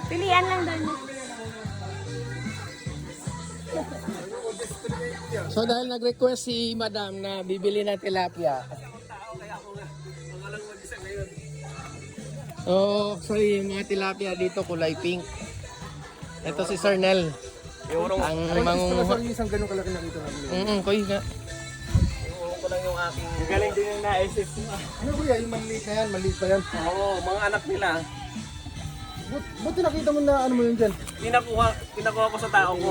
Pilian lang doon. So dahil nag-request si Madam na bibili ng tilapia. So yung mga tilapia dito kulay pink. Ito si Sir Nel. Ang mangunguha. Isang ganun kalaki nakita namin. Koy nga. Iuho ko lang yung aking... Galing din yung na-assist mo. Ano kuya, yung maliit na yan, maliit pa yan. Oo, mga anak nila. Buti nakita mo na ano mo yun dyan? Pinakuha ko sa tao ko.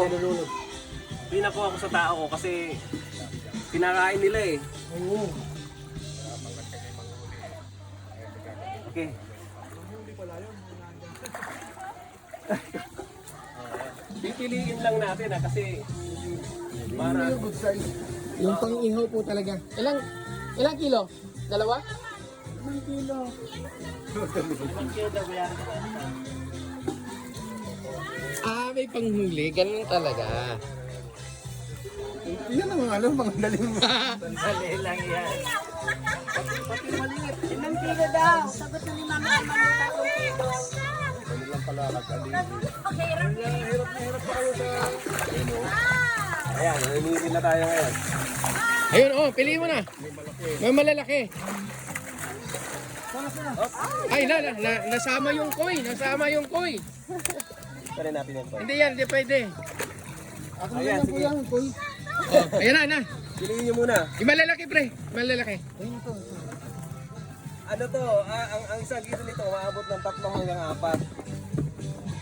Pinakuha ko sa tao ko kasi pinakain nila eh. Oo. Okay. Pipiliin lang natin kasi para Yung good size. Yung pang-ihaw po talaga. Ilang kilo? Dalawa? 1 kilo. May panghuli. Ganun talaga. Yan ang mga daling mo. dali lang yan. Pati maliit. Ilang kilo daw? Sagot na ni Mama na Mama 3 kilo. Ayan, namimili na tayo ngayon. Ayun, piliin mo na. May malalaki. Ay, nasama yung koi. Nasama yung koi. Pwede natin yan. Hindi yan, hindi pwede. Ako na lang kuya, koy. Ayan na. Piliin nyo muna. Yung malalaki, pre. Malalaki. Ano to, ang isang kilo nito, maabot ng 3 hanggang 4.